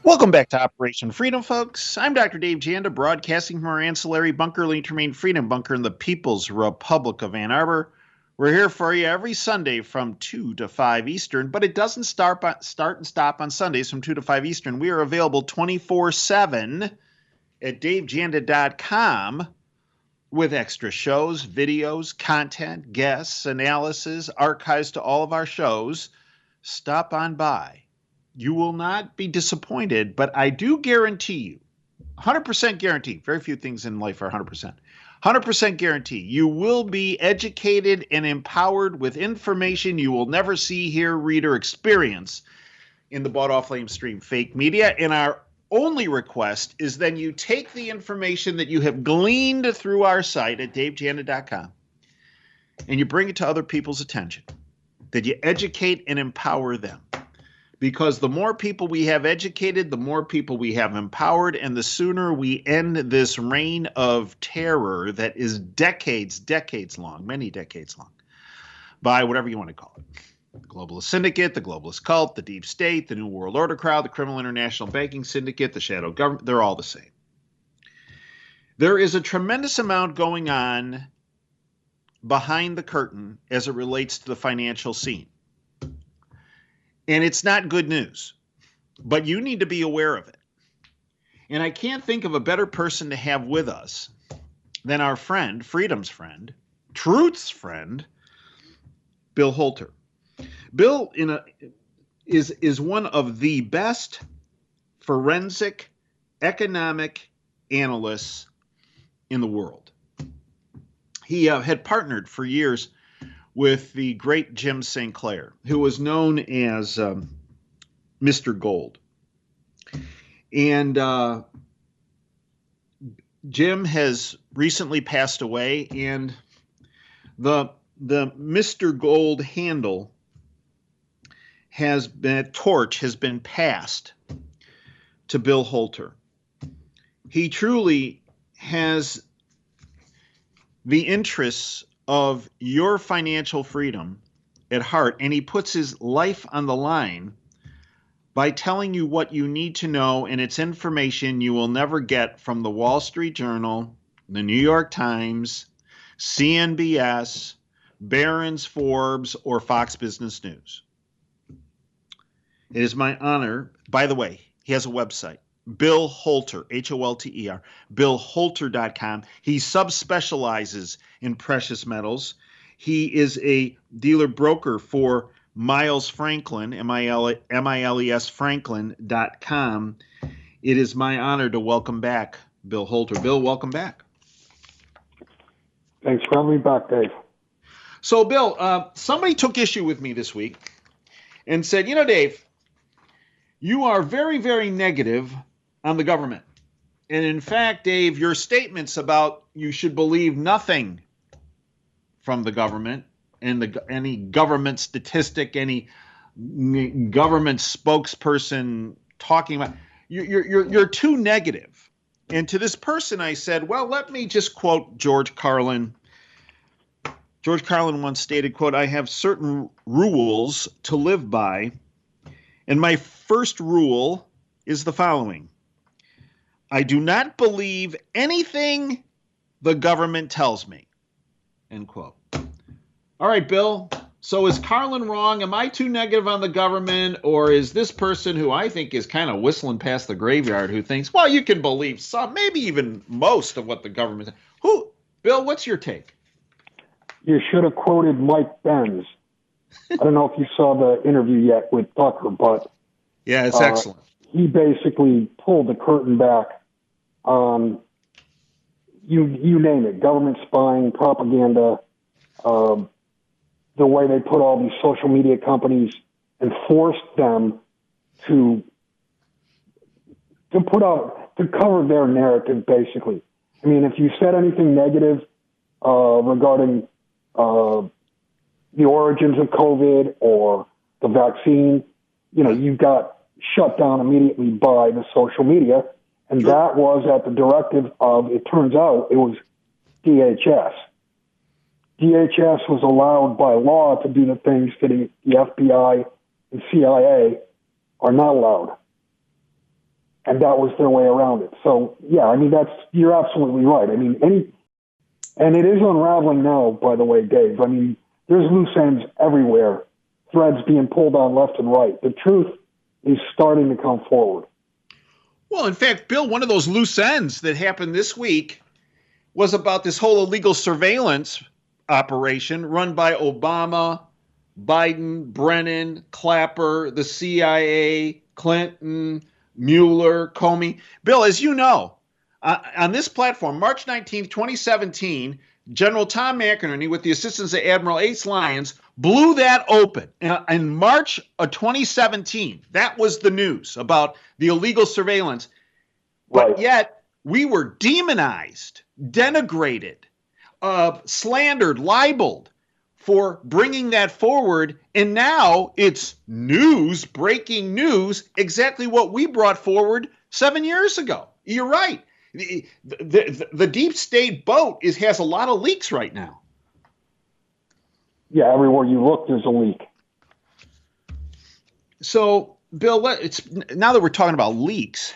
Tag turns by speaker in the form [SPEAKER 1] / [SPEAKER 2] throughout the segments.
[SPEAKER 1] Welcome back to Operation Freedom, folks. I'm Dr. Dave Janda, broadcasting from our ancillary bunker, linked to remain Freedom Bunker in the People's Republic of Ann Arbor. We're here for you every Sunday from 2 to 5 Eastern, but it doesn't start and stop on Sundays from 2 to 5 Eastern. We are available 24/7 at davejanda.com with extra shows, videos, content, guests, analysis, archives to all of our shows. Stop on by. You will not be disappointed, but I do guarantee you, 100% guarantee, very few things in life are 100% guarantee, you will be educated and empowered with information you will never see, hear, read, or experience in the bought-off lamestream fake media. And our only request is then you take the information that you have gleaned through our site at davejanda.com and you bring it to other people's attention, that you educate and empower them. Because the more people we have educated, the more people we have empowered, and the sooner we end this reign of terror that is decades long, many decades long, by whatever you want to call it. The globalist syndicate, the globalist cult, the deep state, the New World Order crowd, the criminal international banking syndicate, the shadow government, they're all the same. There is a tremendous amount going on behind the curtain as it relates to the financial scene. And it's not good news, but you need to be aware of it. And I can't think of a better person to have with us than our friend, freedom's friend, truth's friend, Bill Holter. Bill is one of the best forensic economic analysts in the world. He had partnered for years with the great Jim St. Clair, who was known as Mr. Gold. And Jim has recently passed away, and the Mr. Gold handle torch has been passed to Bill Holter. He truly has the interests of your financial freedom at heart, and he puts his life on the line by telling you what you need to know, and it's information you will never get from the Wall Street Journal, the New York Times, CNBS, Barron's, Forbes, or Fox Business News. It is my honor. By the way, he has a website, Bill Holter, Holter, BillHolter.com. He subspecializes in precious metals. He is a dealer broker for Miles Franklin, MILES Franklin.com. It is my honor to welcome back Bill Holter. Bill, welcome back.
[SPEAKER 2] Thanks for having me back, Dave.
[SPEAKER 1] So, Bill, somebody took issue with me this week and said, Dave, you are very, very negative on the government. And in fact, Dave, your statements about you should believe nothing from the government and any government statistic, any government spokesperson talking about, you're too negative. And to this person, I said, well, let me just quote George Carlin. George Carlin once stated, quote, "I have certain rules to live by, and my first rule is the following. I do not believe anything the government tells me," end quote. All right, Bill. So is Carlin wrong? Am I too negative on the government? Or is this person who I think is kind of whistling past the graveyard who thinks, well, you can believe some, maybe even most of what the government says? Bill, what's your take?
[SPEAKER 2] You should have quoted Mike Benz. I don't know if you saw the interview yet with Tucker, but
[SPEAKER 1] yeah, it's excellent.
[SPEAKER 2] He basically pulled the curtain back on you name it, government spying, propaganda, the way they put all these social media companies and forced them to cover their narrative, basically. I mean, if you said anything negative regarding the origins of COVID or the vaccine, you got shut down immediately by the social media. And that was at the directive of, it turns out, it was DHS. DHS was allowed by law to do the things that the FBI and CIA are not allowed. and that was their way around it. So yeah, I mean, you're absolutely right. I mean, and it is unraveling now, by the way, Dave. I mean, there's loose ends everywhere, threads being pulled on left and right. The truth is starting to come forward.
[SPEAKER 1] Well, in fact, Bill, one of those loose ends that happened this week was about this whole illegal surveillance operation run by Obama, Biden, Brennan, Clapper, the CIA, Clinton, Mueller, Comey. Bill, as you know, on this platform, March 19th, 2017, General Tom McInerney, with the assistance of Admiral Ace Lyons, blew that open. In March of 2017, that was the news about the illegal surveillance. But yet, we were demonized, denigrated, slandered, libeled for bringing that forward. And now it's news, breaking news, exactly what we brought forward 7 years ago. You're right. The deep state boat has a lot of leaks right now.
[SPEAKER 2] Yeah, everywhere you look, there's a leak.
[SPEAKER 1] So, Bill, now that we're talking about leaks,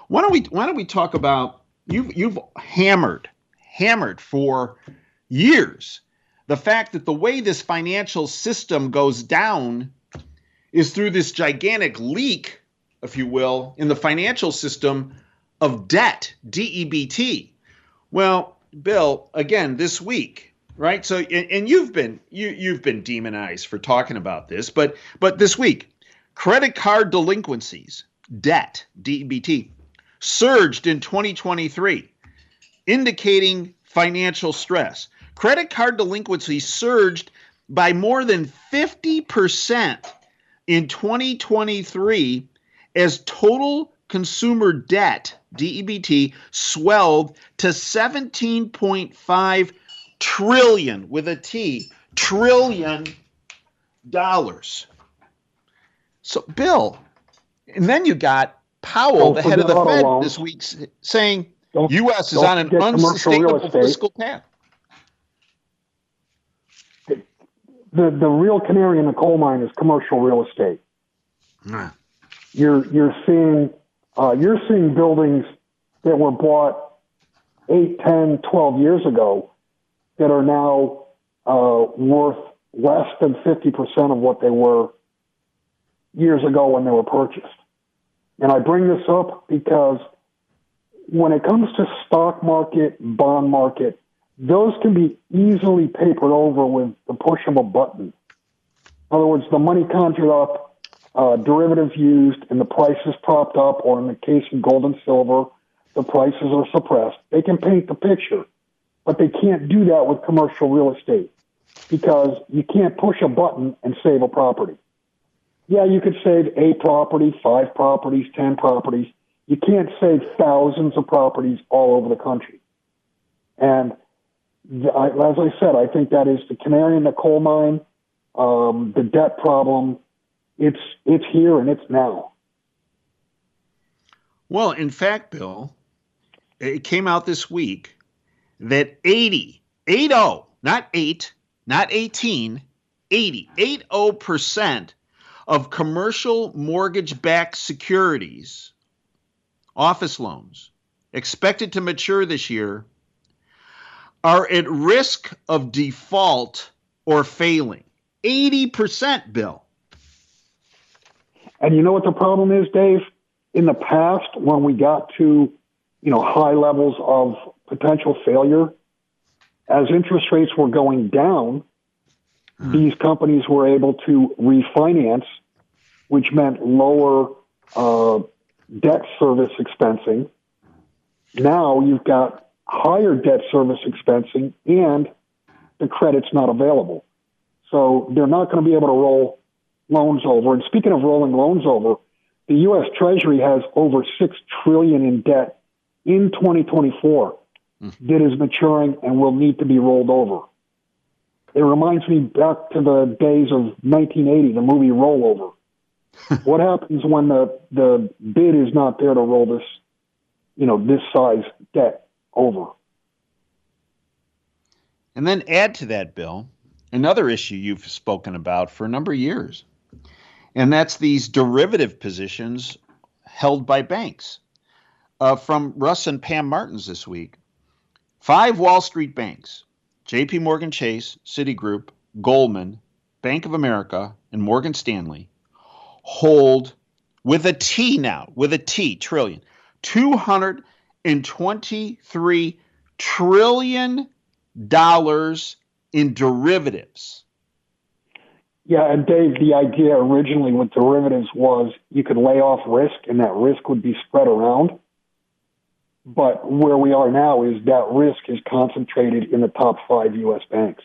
[SPEAKER 1] why don't we talk about you've hammered for years the fact that the way this financial system goes down is through this gigantic leak, if you will, in the financial system of debt, DEBT. Well, Bill, again, this week, right? So, and you've been demonized for talking about this, but this week, credit card delinquencies, debt, DEBT, surged in 2023, indicating financial stress. Credit card delinquencies surged by more than 50% in 2023 as total consumer debt, DEBT, swelled to $17.5 trillion with a T, trillion dollars. So, Bill, and then you got Powell, the head of the Fed, this week saying U.S. is on an unsustainable fiscal path.
[SPEAKER 2] The real canary in the coal mine is commercial real estate. You're seeing buildings that were bought 8, 10, 12 years ago that are now worth less than 50% of what they were years ago when they were purchased. And I bring this up because when it comes to stock market, bond market, those can be easily papered over with the push of a button. In other words, the money conjured up, derivatives used, and the prices propped up, or in the case of gold and silver, the prices are suppressed. They can paint the picture, but they can't do that with commercial real estate because you can't push a button and save a property. Yeah, you could save a property, 5 properties, 10 properties. You can't save thousands of properties all over the country. And as I said, I think that is the canary in the coal mine, the debt problem. It's here and it's now.
[SPEAKER 1] Well, in fact, Bill, it came out this week that 80, not 8, not 18, 80% of commercial mortgage-backed securities, office loans, expected to mature this year, are at risk of default or failing. 80%, Bill.
[SPEAKER 2] And you know what the problem is, Dave? In the past, when we got to, high levels of potential failure, as interest rates were going down, these companies were able to refinance, which meant lower debt service expensing. Now you've got higher debt service expensing and the credit's not available. So they're not going to be able to roll loans over. And speaking of rolling loans over, the U.S. Treasury has over $6 trillion in debt in 2024 that is maturing and will need to be rolled over. It reminds me back to the days of 1980, the movie Rollover. What happens when the bid is not there to roll this, this size debt over?
[SPEAKER 1] And then add to that, Bill, another issue you've spoken about for a number of years, and that's these derivative positions held by banks. From Russ and Pam Martins this week. 5 Wall Street banks, JP Morgan Chase, Citigroup, Goldman, Bank of America, and Morgan Stanley, hold, with a T now, with a T, trillion, $223 trillion in derivatives.
[SPEAKER 2] Yeah, and Dave, the idea originally with derivatives was you could lay off risk and that risk would be spread around. But where we are now is that risk is concentrated in the top 5 U.S. banks.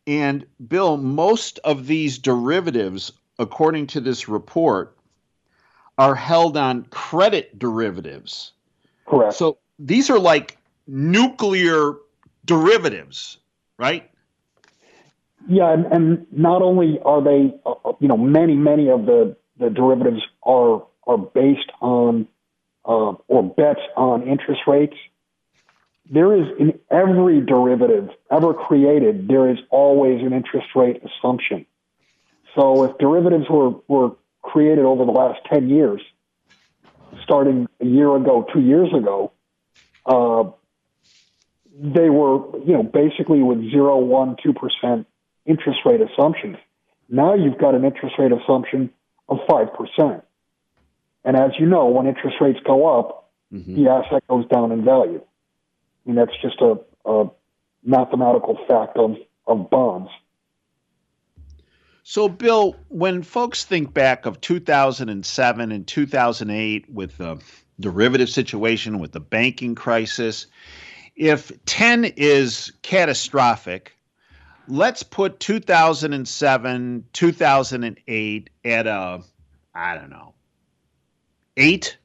[SPEAKER 1] And Bill, most of these derivatives, according to this report, are held on credit derivatives.
[SPEAKER 2] Correct.
[SPEAKER 1] So these are like nuclear derivatives, right?
[SPEAKER 2] Yeah, and not only are they, many of the derivatives are based on or bets on interest rates. There is, in every derivative ever created, there is always an interest rate assumption. So if derivatives were created over the last 10 years, starting a year ago, 2 years ago, they were, basically with 0, 1, 2% interest rate assumptions. Now you've got an interest rate assumption of 5%. And as you know, when interest rates go up, the asset goes down in value. I mean, that's just a mathematical fact of bonds.
[SPEAKER 1] So, Bill, when folks think back of 2007 and 2008 with the derivative situation, with the banking crisis, if 10 is catastrophic, let's put 2007, 2008 at a, 8,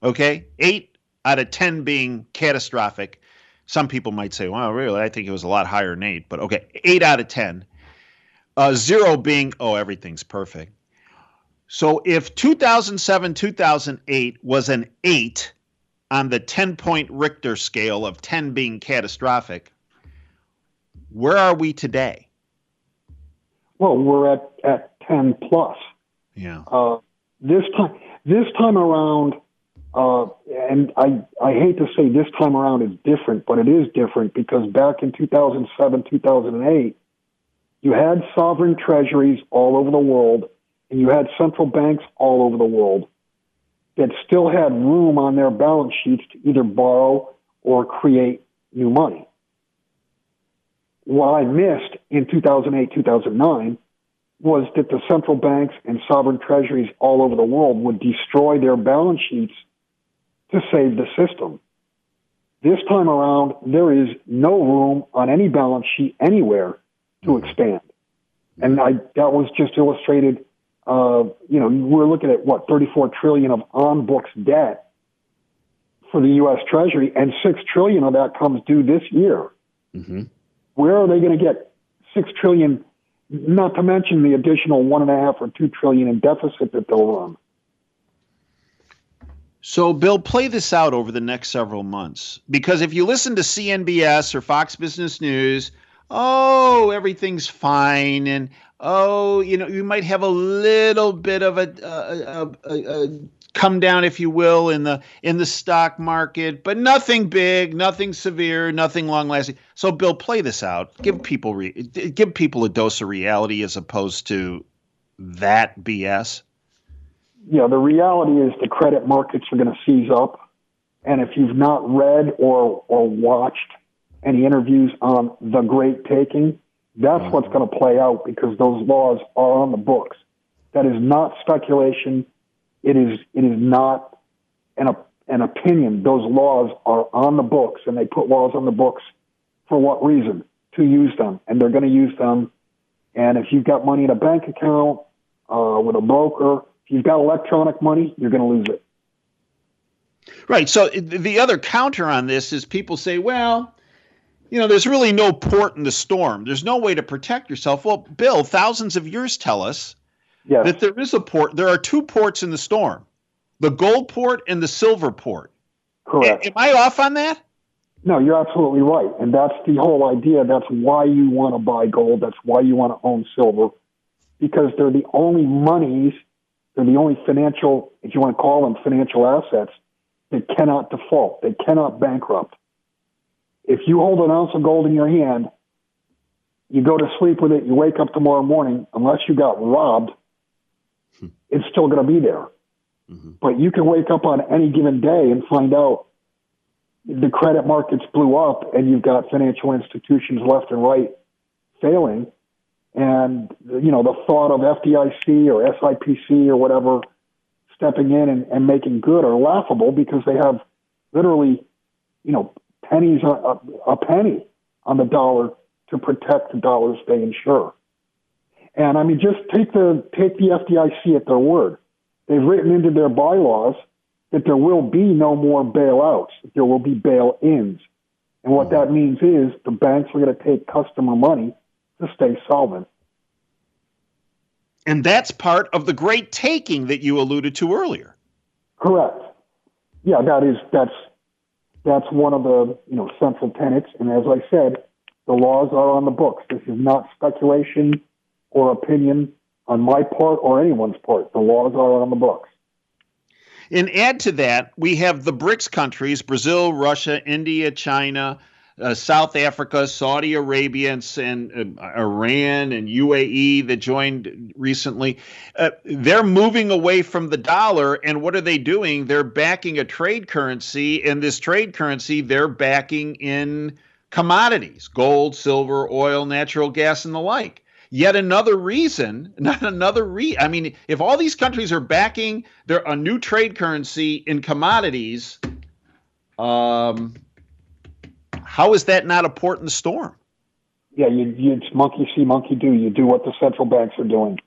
[SPEAKER 1] okay? 8 out of 10 being catastrophic. Some people might say, well, really, I think it was a lot higher than 8, but okay, 8 out of 10. 0 being, everything's perfect. So if 2007, 2008 was an 8 on the 10-point Richter scale of 10 being catastrophic, where are we today?
[SPEAKER 2] Well, we're at 10 plus.
[SPEAKER 1] Yeah.
[SPEAKER 2] This time around, and I hate to say this time around is different, but it is different because back in 2007, 2008, you had sovereign treasuries all over the world, and you had central banks all over the world that still had room on their balance sheets to either borrow or create new money. What I missed in 2008, 2009 was that the central banks and sovereign treasuries all over the world would destroy their balance sheets to save the system. This time around, there is no room on any balance sheet anywhere to expand. And that was just illustrated, we're looking at 34 trillion of on-books debt for the U.S. Treasury, and 6 trillion of that comes due this year. Mm-hmm. Where are they going to get 6 trillion, not to mention the additional 1.5 or 2 trillion in deficit that they'll run?
[SPEAKER 1] So, Bill, play this out over the next several months, because if you listen to CNBS or Fox Business News, everything's fine, and you might have a little bit of a come down, if you will, in the stock market, but nothing big, nothing severe, nothing long lasting. So, Bill, play this out. Give people a dose of reality as opposed to that BS.
[SPEAKER 2] Yeah, the reality is the credit markets are going to seize up, and if you've not read or watched any interviews on the Great Taking, that's what's going to play out because those laws are on the books. That is not speculation. It is not an opinion. Those laws are on the books, and they put laws on the books for what reason? To use them, and they're going to use them. And if you've got money in a bank account with a broker, if you've got electronic money, you're going to lose it.
[SPEAKER 1] Right. So the other counter on this is people say, well, there's really no port in the storm. There's no way to protect yourself. Well, Bill, thousands of years tell us that there is a port. There are 2 ports in the storm, the gold port and the silver port.
[SPEAKER 2] Correct.
[SPEAKER 1] Am I off on that?
[SPEAKER 2] No, you're absolutely right. And that's the whole idea. That's why you want to buy gold. That's why you want to own silver, because they're the only monies They're the only financial, if you want to call them financial assets, that cannot default. They cannot bankrupt. If you hold an ounce of gold in your hand, you go to sleep with it, you wake up tomorrow morning, unless you got robbed, it's still going to be there. Mm-hmm. But you can wake up on any given day and find out the credit markets blew up and you've got financial institutions left and right failing. And, the thought of FDIC or SIPC or whatever stepping in and making good are laughable because they have literally, pennies, a penny on the dollar to protect the dollars they insure. And I mean, just take the FDIC at their word. They've written into their bylaws that there will be no more bailouts, that there will be bail-ins. And what that means is the banks are going to take customer money to stay solvent.
[SPEAKER 1] And that's part of the great taking that you alluded to earlier.
[SPEAKER 2] Correct. Yeah, that's one of the central tenets. And as I said, the laws are on the books. This is not speculation or opinion on my part or anyone's part. The laws are on the books.
[SPEAKER 1] And add to that, we have the BRICS countries, Brazil, Russia, India, China, South Africa, Saudi Arabia, and Iran and UAE that joined recently. They're moving away from the dollar, and what are they doing? They're backing a trade currency, and this trade currency they're backing in commodities, gold, silver, oil, natural gas, and the like. Yet another reason, I mean, if all these countries are backing a new trade currency in commodities, how is that not a port in the storm?
[SPEAKER 2] Yeah, it's monkey see, monkey do. You do what the central banks are doing.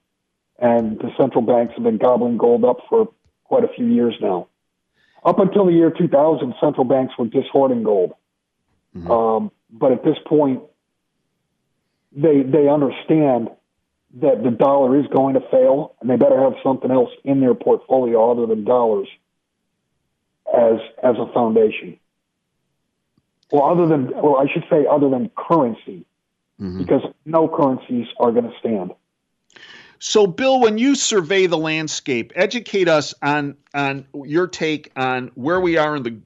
[SPEAKER 2] And the central banks have been gobbling gold up for quite a few years now. Up until the year 2000, central banks were dishoarding gold. Mm-hmm. But at this point, they understand that the dollar is going to fail, and they better have something else in their portfolio other than dollars as a foundation. Well, I should say other than currency, because no currencies are going to stand.
[SPEAKER 1] So, Bill, when you survey the landscape, educate us on your take on where we are in the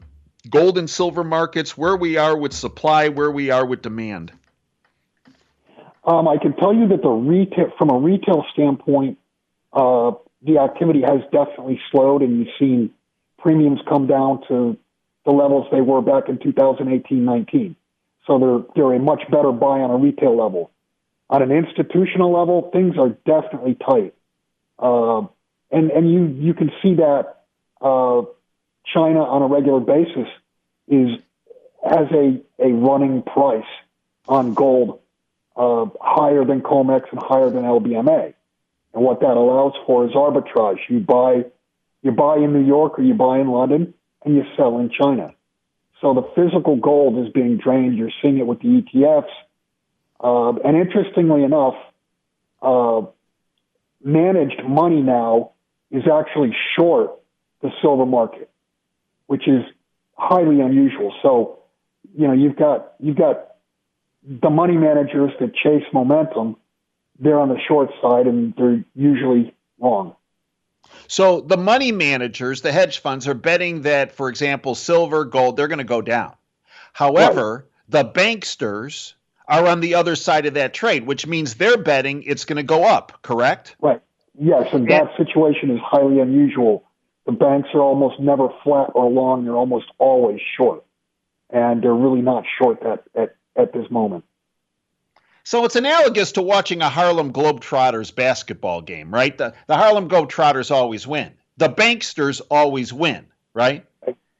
[SPEAKER 1] gold and silver markets, where we are with supply, where we are with demand.
[SPEAKER 2] I can tell you that from a retail standpoint, the activity has definitely slowed, and you've seen premiums come down to the levels they were back in 2018-19. So they're a much better buy on a retail level. On an institutional level, things are definitely tight, and you can see that China on a regular basis has a running price on gold higher than COMEX and higher than LBMA. And what that allows for is arbitrage. You buy in New York or you buy in London and you sell in China. So the physical gold is being drained. You're seeing it with the ETFs. And interestingly enough, managed money now is actually short the silver market, which is highly unusual. So, you've got the money managers that chase momentum. They're on the short side, and they're usually wrong.
[SPEAKER 1] So the money managers, the hedge funds, are betting that, for example, silver, gold, they're going to go down. However, the banksters are on the other side of that trade, which means they're betting it's going to go up, correct?
[SPEAKER 2] Right. Yes, and that situation is highly unusual. The banks are almost never flat or long. They're almost always short. And they're really not short at this moment.
[SPEAKER 1] So it's analogous to watching a Harlem Globetrotters basketball game, right? The Harlem Globetrotters always win. The banksters always win, right?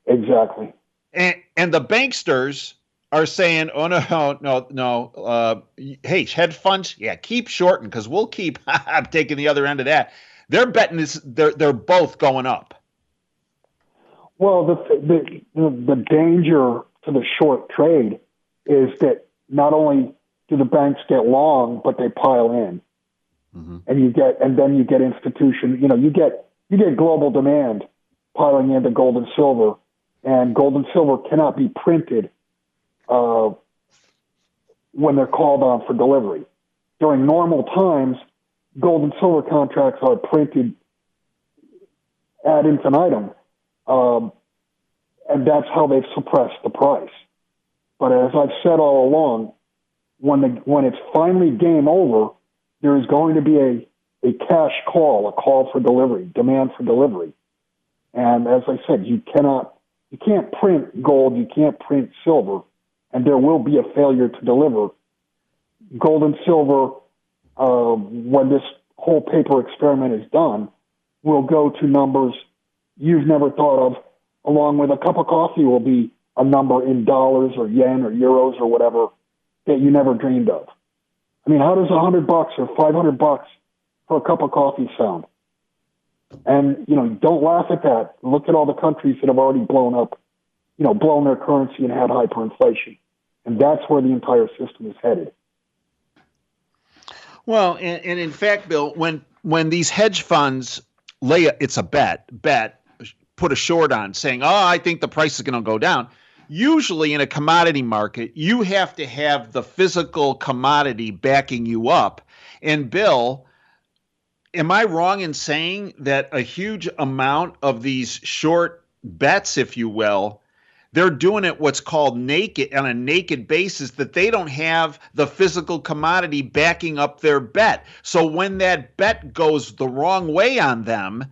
[SPEAKER 2] Exactly.
[SPEAKER 1] And the banksters are saying, oh, no. Hey, hedge funds, keep shorting because we'll keep taking the other end of that. They're betting this. They're both going up.
[SPEAKER 2] Well, the danger to the short trade is that not only do the banks get long, but they pile in, and then you get institution. You get global demand piling into gold and silver, and gold and silver cannot be printed when they're called on for delivery. During normal times, gold and silver contracts are printed ad infinitum. And that's how they've suppressed the price. But as I've said all along, when it's finally game over, there is going to be a cash call, a call for delivery, demand for delivery. And as I said, you can't print gold, you can't print silver, and there will be a failure to deliver. Gold and silver, when this whole paper experiment is done, will go to numbers you've never thought of, along with a cup of coffee will be a number in dollars or yen or euros or whatever that you never dreamed of. I mean, how does $100 or $500 for a cup of coffee sound? And, don't laugh at that. Look at all the countries that have already blown their currency and had hyperinflation. And that's where the entire system is headed.
[SPEAKER 1] Well, and in fact, Bill, when these hedge funds it's a bet, put a short on saying, I think the price is going to go down. Usually in a commodity market, you have to have the physical commodity backing you up. And Bill, am I wrong in saying that a huge amount of these short bets, if you will, they're doing it what's called naked, on a naked basis, that they don't have the physical commodity backing up their bet. So when that bet goes the wrong way on them,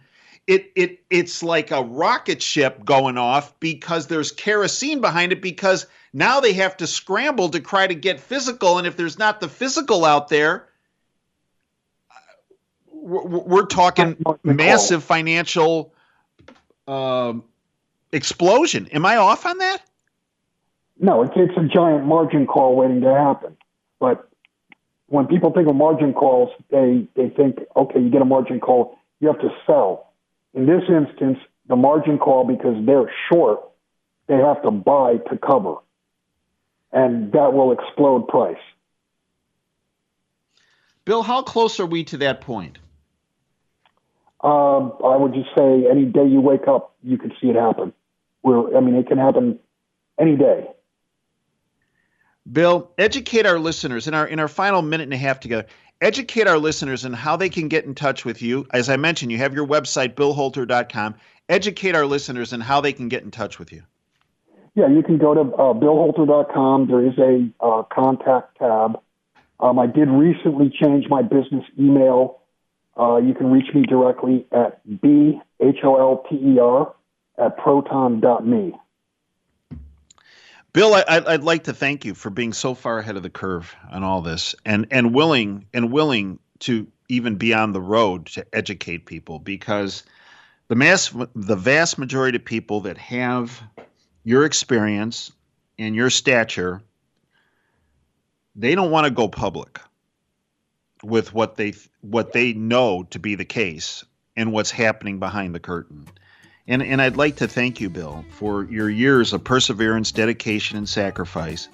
[SPEAKER 1] it's like a rocket ship going off because there's kerosene behind it, because now they have to scramble to try to get physical. And if there's not the physical out there, we're talking massive financial explosion. Am I off on that?
[SPEAKER 2] No, it's a giant margin call waiting to happen. But when people think of margin calls, they think, okay, you get a margin call, you have to sell. In this instance, the margin call, because they're short, they have to buy to cover. And that will explode price.
[SPEAKER 1] Bill, how close are we to that point?
[SPEAKER 2] I would just say any day you wake up, you can see it happen. It can happen any day.
[SPEAKER 1] Bill, educate our listeners in our final minute and a half together. Educate our listeners on how they can get in touch with you. As I mentioned, you have your website, billholter.com. Educate our listeners on how they can get in touch with you.
[SPEAKER 2] Yeah, you can go to billholter.com. There is a contact tab. I did recently change my business email. You can reach me directly at bholter@proton.me.
[SPEAKER 1] Bill, I'd like to thank you for being so far ahead of the curve on all this, and willing to even be on the road to educate people, because the vast majority of people that have your experience and your stature, they don't want to go public with what they know to be the case and what's happening behind the curtain. And I'd like to thank you, Bill, for your years of perseverance, dedication, and sacrifice